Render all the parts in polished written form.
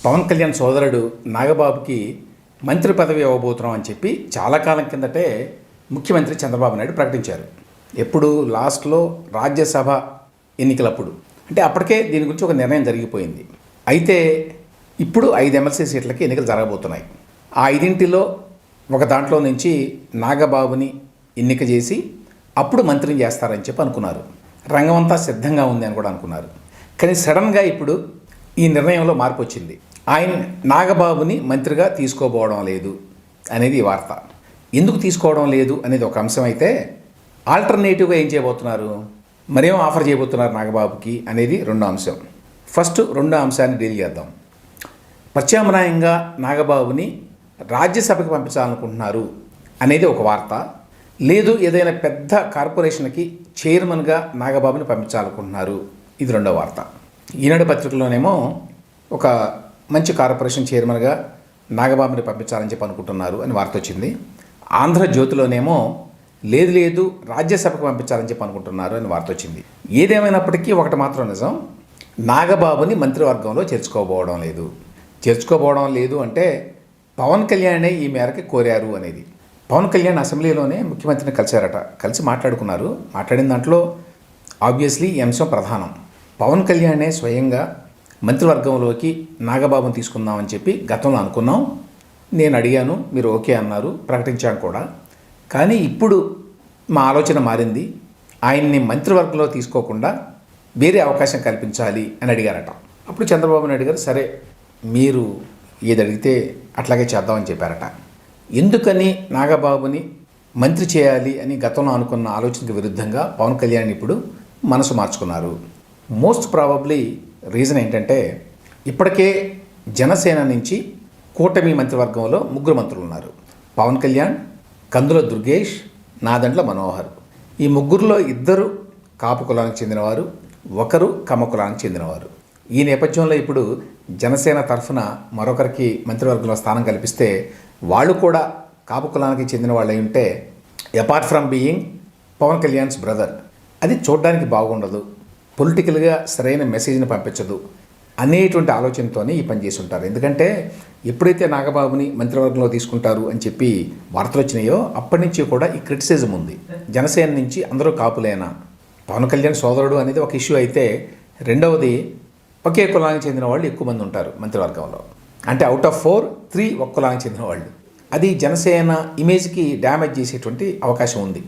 పవన్ కళ్యాణ్ సోదరుడు నాగబాబుకి మంత్రి పదవి ఇవ్వబోతున్నాం అని చెప్పి చాలా కాలం కిందటే ముఖ్యమంత్రి చంద్రబాబు నాయుడు ప్రకటించారు. ఎప్పుడు లాస్ట్లో రాజ్యసభ ఎన్నికలప్పుడు, అంటే అప్పటికే దీని గురించి ఒక నిర్ణయం జరిగిపోయింది. అయితే ఇప్పుడు 5 ఎమ్మెల్సీ సీట్లకి ఎన్నికలు జరగబోతున్నాయి. ఆ 5 ఒక దాంట్లో నుంచి నాగబాబుని ఎన్నిక చేసి అప్పుడు మంత్రిని చేస్తారని చెప్పి అనుకున్నారు. రంగం అంతా సిద్ధంగా ఉంది అని కూడా అనుకున్నారు. కానీ సడన్గా ఇప్పుడు ఈ నిర్ణయంలో మార్పు వచ్చింది. ఆయన నాగబాబుని మంత్రిగా తీసుకోపోవడం లేదు అనేది ఈ వార్త. ఎందుకు తీసుకోవడం లేదు అనేది ఒక అంశం అయితే, ఆల్టర్నేటివ్గా ఏం చేయబోతున్నారు, మరేం ఆఫర్ చేయబోతున్నారు నాగబాబుకి అనేది రెండో అంశం. ఫస్ట్ రెండో అంశాన్ని డీల్ చేద్దాం. ప్రత్యామ్నాయంగా నాగబాబుని రాజ్యసభకి పంపించాలనుకుంటున్నారు అనేది ఒక వార్త. లేదు, ఏదైనా పెద్ద కార్పొరేషన్కి చైర్మన్గా నాగబాబుని పంపించాలనుకుంటున్నారు, ఇది రెండో వార్త. ఈనాడు పత్రికలోనేమో ఒక మంచి కార్పొరేషన్ చైర్మన్గా నాగబాబుని పంపించాలని చెప్పి అనుకుంటున్నారు అని వార్త వచ్చింది. ఆంధ్రజ్యోతిలోనేమో లేదు రాజ్యసభకు పంపించాలని చెప్పి అనుకుంటున్నారు అని వార్త వచ్చింది. ఏదేమైనప్పటికీ ఒకటి మాత్రం నిజం, నాగబాబుని మంత్రివర్గంలో చేర్చుకోబోవడం లేదు అంటే పవన్ కళ్యాణే ఈ మేరకు కోరారు అనేది. పవన్ కళ్యాణ్ అసెంబ్లీలోనే ముఖ్యమంత్రిని కలిసి మాట్లాడుకున్నారు. మాట్లాడిన దాంట్లో ఆబ్వియస్లీ ఈ అంశం ప్రధానం. పవన్ కళ్యాణే స్వయంగా మంత్రివర్గంలోకి నాగబాబుని తీసుకుందామని చెప్పి గతంలో అనుకున్నాం. నేను అడిగాను, మీరు ఓకే అన్నారు, ప్రకటించాను కూడా. కానీ ఇప్పుడు మా ఆలోచన మారింది, ఆయన్ని మంత్రివర్గంలో తీసుకోకుండా వేరే అవకాశం కల్పించాలి అని అడిగారట. అప్పుడు చంద్రబాబు నాయుడు గారు సరే మీరు ఏది అడిగితే అట్లాగే చేద్దామని చెప్పారట. ఎందుకని నాగబాబుని మంత్రి చేయాలి అని గతంలో అనుకున్న ఆలోచనకు విరుద్ధంగా పవన్ కళ్యాణ్ ఇప్పుడు మనసు మార్చుకున్నారు. మోస్ట్ ప్రాబబ్లీ రీజన్ ఏంటంటే, ఇప్పటికే జనసేన నుంచి కూటమి మంత్రివర్గంలో 3 మంత్రులు ఉన్నారు. పవన్ కళ్యాణ్, కందుల దుర్గేష్, నాదెండ్ల మనోహర్. ఈ 3లో 2 కాపు కులానికి చెందినవారు, 1 కమ్మ కులానికి చెందినవారు. ఈ నేపథ్యంలో ఇప్పుడు జనసేన తరఫున మరొకరికి మంత్రివర్గంలో స్థానం కల్పిస్తే వాళ్ళు కూడా కాపు కులానికి చెందిన వాళ్ళు అయి ఉంటే, apart from being Pawan Kalyan's brother, అది చూడడానికి బాగుండదు, పొలిటికల్గా సరైన మెసేజ్ని పంపించదు అనేటువంటి ఆలోచనతోనే ఈ పని చేసి ఉంటారు. ఎందుకంటే ఎప్పుడైతే నాగబాబుని మంత్రివర్గంలో తీసుకుంటారు అని చెప్పి వార్తలు వచ్చినాయో అప్పటి నుంచి కూడా ఈ క్రిటిసిజం ఉంది. జనసేన నుంచి అందరూ కాపులేనా, పవన్ కళ్యాణ్ సోదరుడు అనేది ఒక ఇష్యూ అయితే, రెండవది ఒకే కులానికి చెందిన వాళ్ళు ఎక్కువ మంది ఉంటారు మంత్రివర్గంలో. అంటే అవుట్ ఆఫ్ 4, 3 ఒక కులానికి చెందిన వాళ్ళు. అది జనసేన ఇమేజ్కి డ్యామేజ్ చేసేటువంటి అవకాశం ఉంది.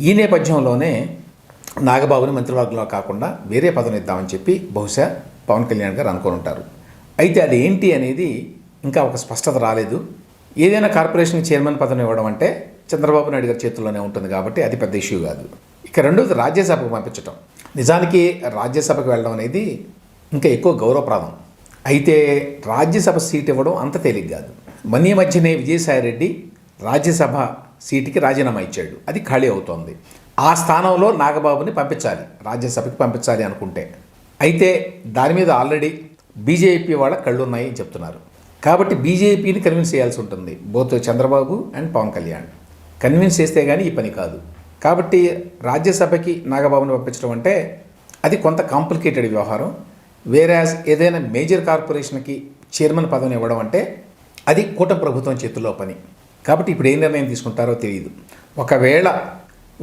ఈ నేపథ్యంలోనే నాగబాబుని మంత్రివర్గంలో కాకుండా వేరే పదవిని ఇద్దామని చెప్పి బహుశా పవన్ కళ్యాణ్ గారు అనుకొని ఉంటారు. అయితే అది ఏంటి అనేది ఇంకా ఒక స్పష్టత రాలేదు. ఏదైనా కార్పొరేషన్ చైర్మన్ పదవిని ఇవ్వడం అంటే చంద్రబాబు నాయుడు గారి చేతుల్లోనే ఉంటుంది కాబట్టి అది పెద్ద ఇష్యూ కాదు. ఇక రెండోది రాజ్యసభకు పంపించడం. నిజానికి రాజ్యసభకు వెళ్ళడం అనేది ఇంకా ఎక్కువ గౌరవప్రదం. అయితే రాజ్యసభ సీట్ ఇవ్వడం అంత తేలిక కాదు. ఈ మధ్యనే విజయసాయిరెడ్డి రాజ్యసభ సీటుకి రాజీనామా ఇచ్చాడు, అది ఖాళీ అవుతోంది. ఆ స్థానంలో నాగబాబుని రాజ్యసభకి పంపించాలి అనుకుంటే, అయితే దాని మీద ఆల్రెడీ బీజేపీ వాళ్ళ కళ్ళు ఉన్నాయి అని చెప్తున్నారు. కాబట్టి బీజేపీని కన్విన్స్ చేయాల్సి ఉంటుంది, both Chandrababu and Pawan Kalyan. Convince చేస్తే కానీ ఈ పని కాదు. కాబట్టి రాజ్యసభకి నాగబాబుని పంపించడం అంటే అది కొంత కాంప్లికేటెడ్ వ్యవహారం. వేరాజ్ ఏదైనా మేజర్ కార్పొరేషన్కి చైర్మన్ పదవిని ఇవ్వడం అంటే అది కూటమి ప్రభుత్వం చేతుల్లో పని. కాబట్టి ఇప్పుడు ఏ నిర్ణయం తీసుకుంటారో తెలియదు.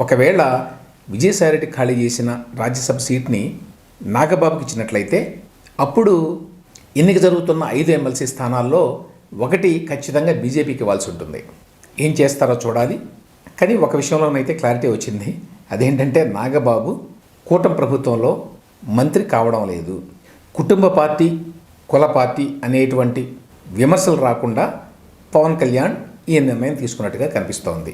ఒకవేళ విజయసాయిరెడ్డి ఖాళీ చేసిన రాజ్యసభ సీట్ని నాగబాబుకి ఇచ్చినట్లయితే అప్పుడు ఎన్నిక జరుగుతున్న 5 ఎమ్మెల్సీ స్థానాల్లో 1 ఖచ్చితంగా బీజేపీకి ఇవ్వాల్సి ఉంటుంది. ఏం చేస్తారో చూడాలి. కానీ ఒక విషయంలోనైతే క్లారిటీ వచ్చింది. అదేంటంటే నాగబాబు కూటమి ప్రభుత్వంలో మంత్రి కావడం లేదు. కుటుంబ పార్టీ, కుల పార్టీ అనేటువంటి విమర్శలు రాకుండా పవన్ కళ్యాణ్ ఈ నిర్ణయం తీసుకున్నట్టుగా కనిపిస్తోంది.